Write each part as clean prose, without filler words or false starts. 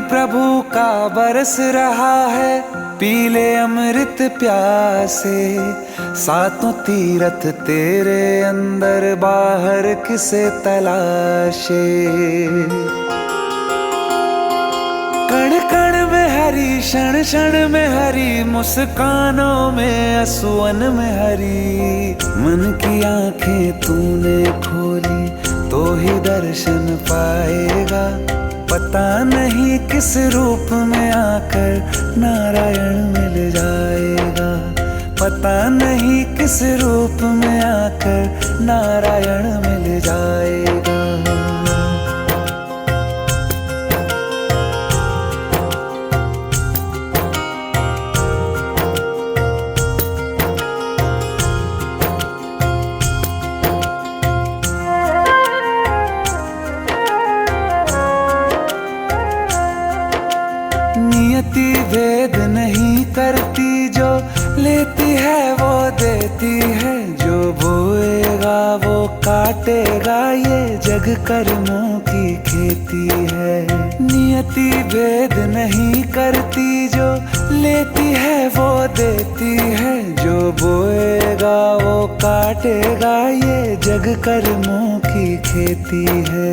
प्रभु का बरस रहा है, पीले अमृत प्यासे। सातों तीरथ तेरे अंदर बाहर किसे तलाशे। कण कण में हरी, क्षण क्षण में हरी, मुस्कानों में असुवन में हरी। मन की आंखें तूने खोली तो ही दर्शन पाएगा। पता नहीं किस रूप में आकर नारायण मिल जाएगा। पता नहीं किस रूप में आकर नारायण मिल जाएगा। नियति भेद नहीं करती, जो लेती है वो देती है। जो बोएगा वो काटेगा, ये जग कर्मों की खेती है। नियति भेद नहीं करती, जो लेती है वो देती है। जो बोएगा वो काटेगा, ये जग कर्मों की खेती है।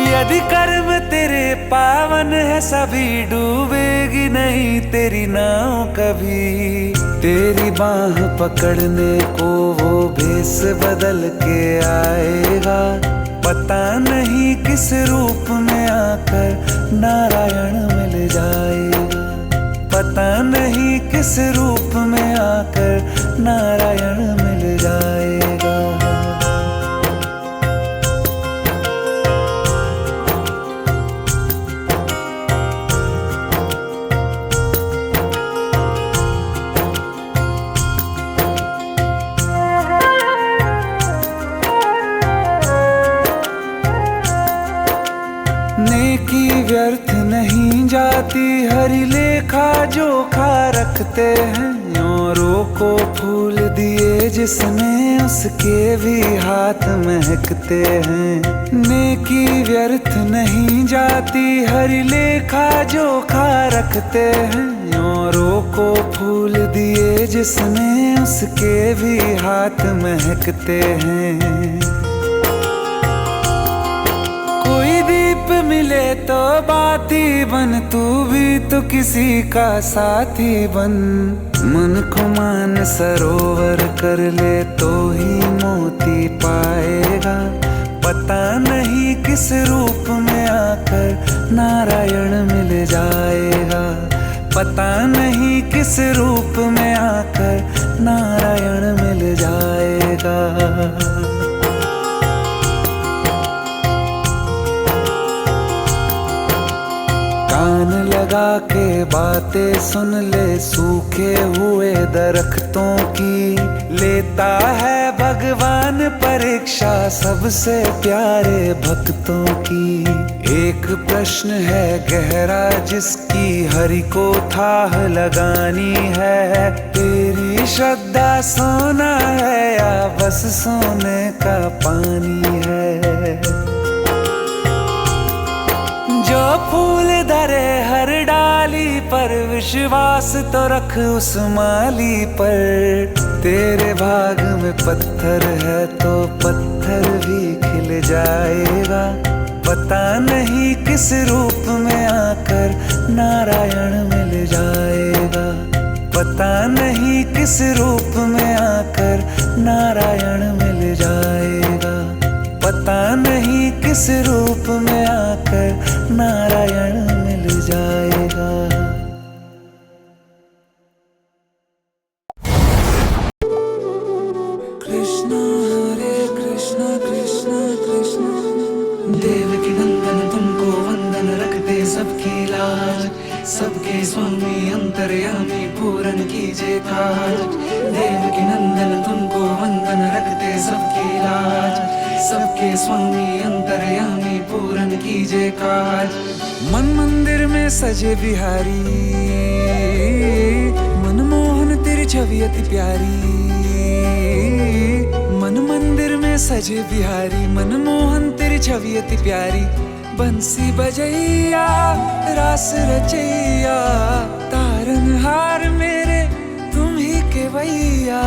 यदि कर्म तेरे पावन है, सभी डूबेगी नहीं तेरी नाव कभी। तेरी बाह पकड़ने को वो भेष बदल के आएगा। पता नहीं किस रूप में आकर नारायण मिल जाएगा। पता नहीं किस रूप में आकर नारायण मिल जाएगा। नेकी व्यर्थ नहीं जाती, हरि लेखा जोखा रखते हैं। औरों को फूल दिए जिसने, उसके भी हाथ महकते हैं। नेकी व्यर्थ नहीं जाती, हरि लेखा जोखा रखते हैं। औरों को फूल दिए जिसने, उसके भी हाथ महकते हैं। कोई दीप मिले तो बाती बन, तू भी तो किसी का साथी बन। मन को मान सरोवर कर ले तो ही मोती पाएगा। पता नहीं किस रूप में आकर नारायण मिल जाएगा। पता नहीं किस रूप में आकर नारायण मिल जाएगा। कान लगा के बातें सुन ले, सूखे हुए दरख्तों की। लेता है भगवान परीक्षा सबसे प्यारे भक्तों की। एक प्रश्न है गहरा जिसकी हरि को थाह लगानी है। तेरी श्रद्धा सोना है या बस सोने का पानी है। जो फूल धरे हर डाली पर, विश्वास तो रख उस माली पर। तेरे भाग में पत्थर है तो पत्थर भी खिल जाएगा। पता नहीं किस रूप में आकर नारायण मिल जाएगा। पता नहीं किस रूप में आकर नारायण मिल जाएगा। पता नहीं किस रूप में आकर नारायण मिल जाएगा। कृष्ण हरे कृष्ण कृष्ण कृष्ण। देवकी नंदन तुमको वंदन, रखते सबकी लाज। सबके स्वामी अंतर्यामी पूरन कीजिए काज। देवकी नंदन तुमको वंदन, रखते सबकी लाज। सबके स्वामी अंतर्यामी पूरन कीजिए काज। मन मंदिर में सजे बिहारी, मनमोहन तेरी छवि अति प्यारी। मन मंदिर में में सजे बिहारी, मनमोहन तेरी छवि अति प्यारी। बंसी बजैया रास रचैया, तारनहार मेरे तुम ही के भैया।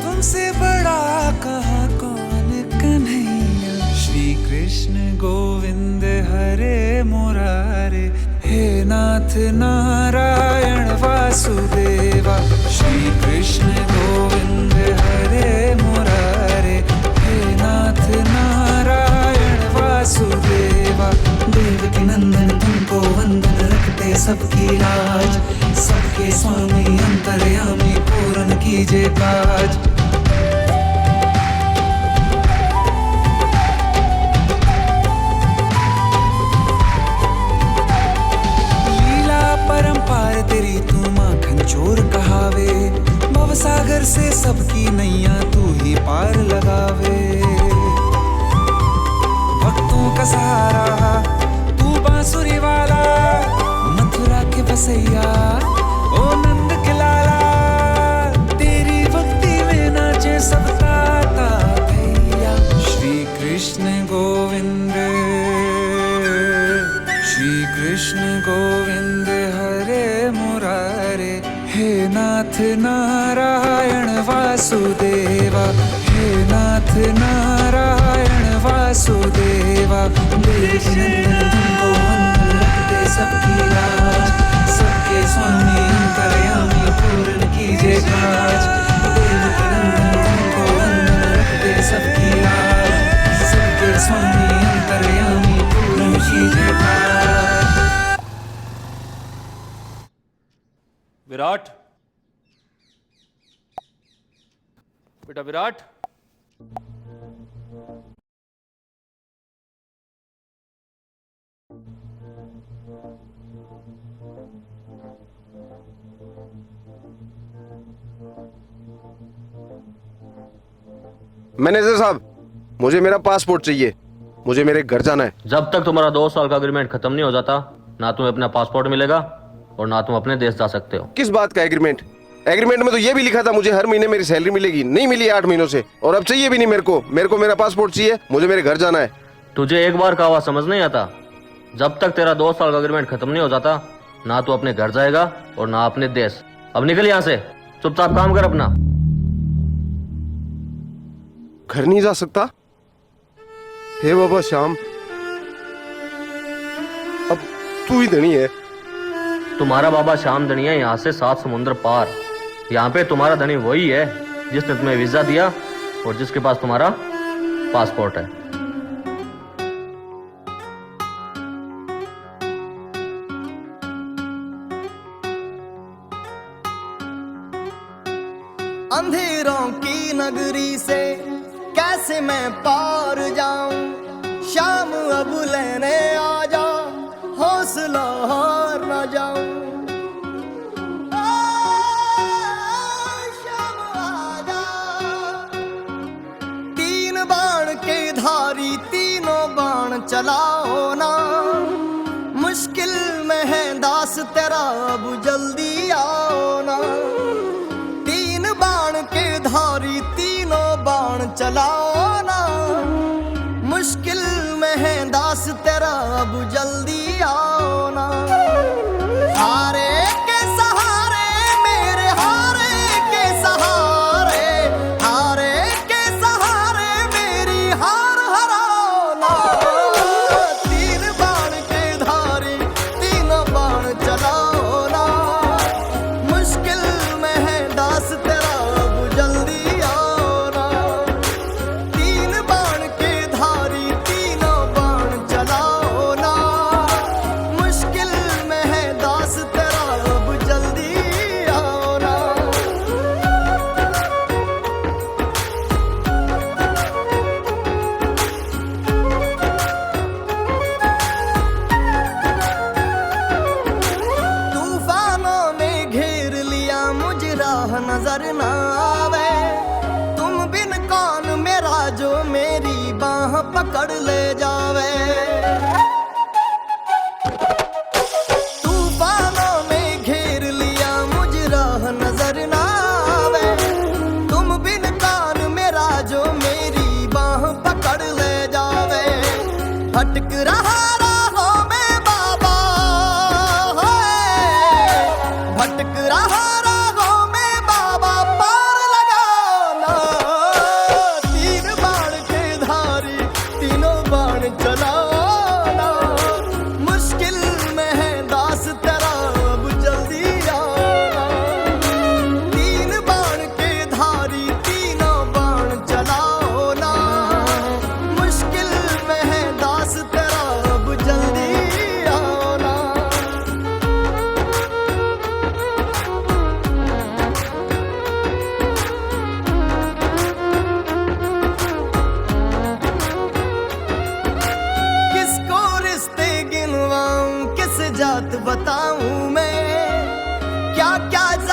तुमसे बड़ा कहाँ कौन कन्हैया। श्री कृष्ण गोविंद हरे मुरारे, हे नाथ नारायण वासुदेवा। श्री कृष्ण गोविंद हरे मुरारे, हे नाथ नारायण वासुदेवा। देवकी नंदन तुमको वंदन, रखते सबकी लाज। सबके स्वामी अंतर्यामी, पूर्ण कीजिए काज। परंपार तेरी तू माखन चोर कहावे, भवसागर से सबकी नैया तू ही पार लगावे। भक्तों का सहारा तू बांसुरी वाला, मथुरा के बसैया ओ नंद के लाला। तेरी भक्ति में नाचे सब ताता भैया। श्री कृष्ण गोविंद, श्री कृष्ण गोविंद हरे मुरारे, हे नाथ नारायण वासुदेवा। हे नाथ नारायण वासुदेवा। देवकी नंदन तुमको वंदन, रखते सबकी लाज। सबके स्वामी अंतर्यामी, पूर्ण कीजिए काज। देवकी नंदन तुमको वंदन, रखते सबकी लाज। सबके स्वामी अंतर्यामी, पूर्ण कीजिए काज। विराट, बेटा विराट। मैनेजर साहब, मुझे मेरा पासपोर्ट चाहिए। मुझे मेरे घर जाना है। जब तक तुम्हारा 2 साल का एग्रीमेंट खत्म नहीं हो जाता, ना तुम्हें अपना पासपोर्ट मिलेगा और ना तुम अपने देश जा सकते हो। किस बात का एग्रीमेंट? एग्रीमेंट में तो ये भी लिखा था मुझे हर महीने मेरी सैलरी मिलेगी। नहीं मिली 8 महीनों से, और अब चाहिए भी नहीं मेरे को मेरा पासपोर्ट चाहिए। मुझे मेरे घर जाना है। तुझे एक बार का आवाज समझ नहीं आता? जब तक तेरा 2 साल का एग्रीमेंट खत्म नहीं हो जाता, ना तू अपने घर जाएगा और ना अपने देश। अब निकल यहाँ से, चुपचाप काम कर अपना। घर नहीं जा सकता? हे बाबा श्याम, अब तू ही धनी है। तुम्हारा बाबा श्याम धनी है यहाँ से 7 समुद्र पार। यहाँ पे तुम्हारा धनी वही है जिसने तुम्हें वीजा दिया और जिसके पास तुम्हारा पासपोर्ट है। अंधेरों की नगरी से कैसे मैं पार जाऊं। शाम अब लेने आ जा, हौसला हार न जाऊं। शाम आजा। 3 बाण के धारी तीनों बाण चलाओ ना। मुश्किल में है दास तेरा, अब जल्दी आओ ना। 3 बाण के धारी तीनों बाण चलाओ ना। मुश्किल में है दास तेरा, अब जल्दी आओ ना। हारे के सहारे मेरे, हारे के सहारे, हारे के सहारे मेरी हार हराओ ना। 3 बाण के धारी तीनों बाण चलाओ ना। मुश्किल में है दास तेरा, अब जल्दी आओ ना। 3 बाण के धारी तीनों बाण चलाओ ना। मुश्किल में है दास तेरा, अब जल्दी आओ ना। तूफानों ने घेर लिया मुझे, राह नजर ना आवे। तुम बिन कौन मेरा, जो मेरी बाह पकड़ ले जावे। तूफानों ने घेर लिया मुझे, राह नजर ना आवे। तुम बिन कौन मेरा, जो मेरी बाह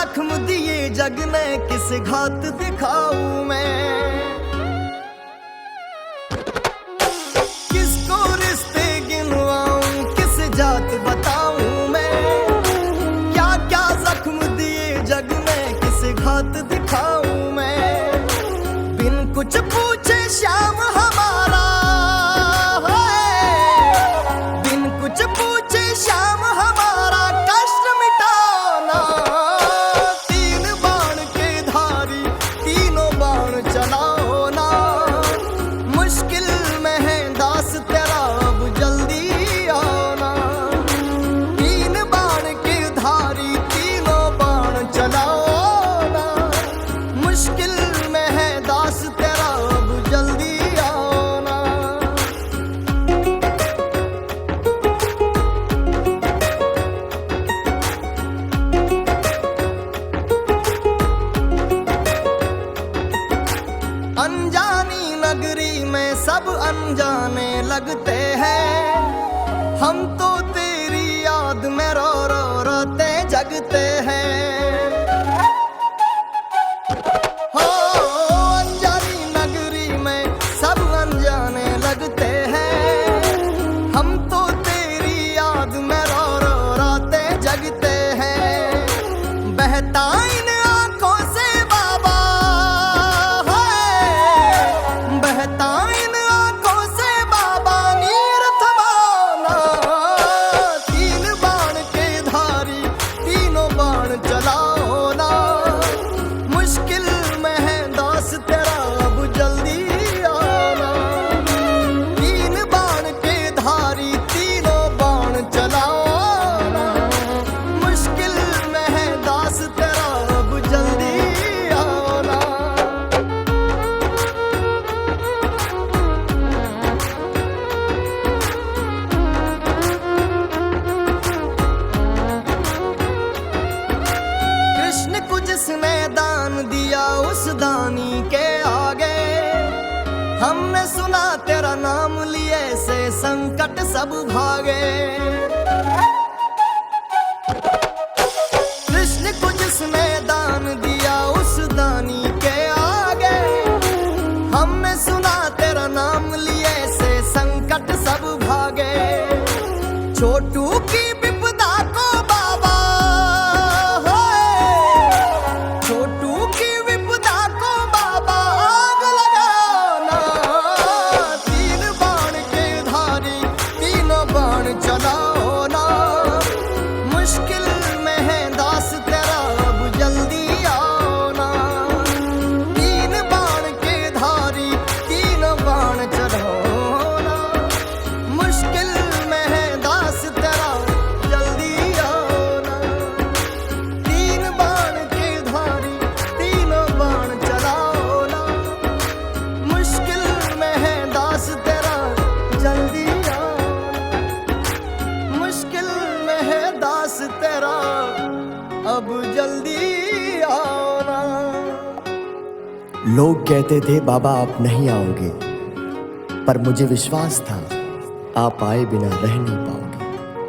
जख्म दिए जग ने किस घात दिखाऊं मैं, किसको रिश्ते गिनवाऊं किस जात बताऊं मैं, क्या क्या जख्म दिए जग ने किस घात दिखाऊं मैं। बिन कुछ पूछे श्याम हमारा, बिन कुछ पूछे श्याम हमारा कष्ट मिटाना। तीन बाण के धारी तीनों बाण चलाओ ना, मुश्किल में है दास तेरा अब जल्दी आना। तीन बाण के धारी तीनों बाण चलाओ ना, मुश्किल में है दास तेरा अब जल्दी आना। अनजानी नगरी में सब अनजाने लगते हैं, हम तो तेरी याद में रो रो रोते जगते हैं। हो अनजानी नगरी में सब अनजाने लगते हैं, हम तो तेरी याद में रो रो रोते जगते हैं। बहता इन आंखों से बाबा है, बहता इन आंखों से बाबा नीर थमाना। तीन बाण के धारी तीनों बाण चलाओ ना, मुश्किल में है दास तेरा अब जल्दी आना। तीन बाण के धारी तीनों बाण चलाओ ना, मुश्किल में है दास तेरा अब जल्दी आना। कृष्ण को जिसने दान दिया उस दानी के आगे, हमने सुना तेरा नाम लिए से संकट सब भागे। कृष्ण को जिसने दान दिया उस दानी के आगे, हमने सुना तेरा नाम लिए से संकट सब भागे। छोटू की विपदा को बाबा, छोटू की विपदा को बाबा आग लगाना। तीन बाण के धारी तीनों बाण चलाओ ना, मुश्किल में है दास तेरा अब जल्दी आना। तीन बाण के धारी तीनों बाण चलाओ ना, मुश्किल में है दास तेरा जल्दी आना। तीन बाण के धारी तीनों बाण चलाओ ना, मुश्किल में है दास तेरा जल्दी आना। मुश्किल में है दास तेरा अब जल्दी आना। लोग कहते थे बाबा आप नहीं आओगे, पर मुझे विश्वास था आप आए बिना रह नहीं पाओगे।